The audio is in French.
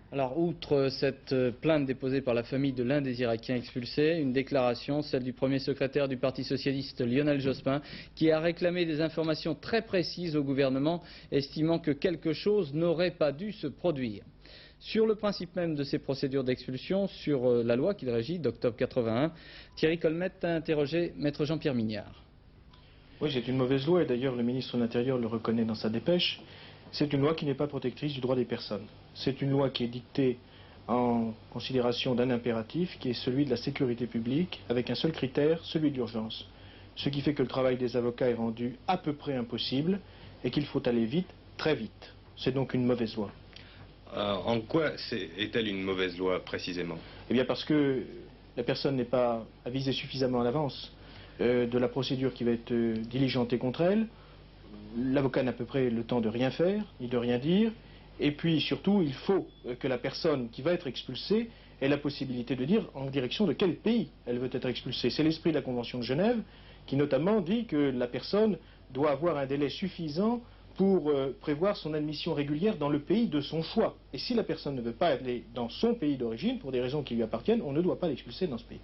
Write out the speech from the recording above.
Alors, outre cette plainte déposée par la famille de l'un des Irakiens expulsés, une déclaration, celle du premier secrétaire du Parti socialiste Lionel Jospin, qui a réclamé des informations très précises au gouvernement, estimant que quelque chose n'aurait pas dû se produire. Sur le principe même de ces procédures d'expulsion, sur la loi qui le régit d'octobre 81, Thierry Colmette a interrogé Maître Jean-Pierre Mignard. Oui, c'est une mauvaise loi et d'ailleurs le ministre de l'Intérieur le reconnaît dans sa dépêche. C'est une loi qui n'est pas protectrice du droit des personnes. C'est une loi qui est dictée en considération d'un impératif qui est celui de la sécurité publique avec un seul critère, celui de l'urgence. Ce qui fait que le travail des avocats est rendu à peu près impossible et qu'il faut aller vite, très vite. C'est donc une mauvaise loi. En quoi est-elle une mauvaise loi précisément? Eh bien parce que la personne n'est pas avisée suffisamment à l'avance de la procédure qui va être diligentée contre elle. L'avocat n'a à peu près le temps de rien faire, ni de rien dire. Et puis surtout, il faut que la personne qui va être expulsée ait la possibilité de dire en direction de quel pays elle veut être expulsée. C'est l'esprit de la Convention de Genève qui notamment dit que la personne doit avoir un délai suffisant pour prévoir son admission régulière dans le pays de son choix. Et si la personne ne veut pas aller dans son pays d'origine, pour des raisons qui lui appartiennent, on ne doit pas l'expulser dans ce pays.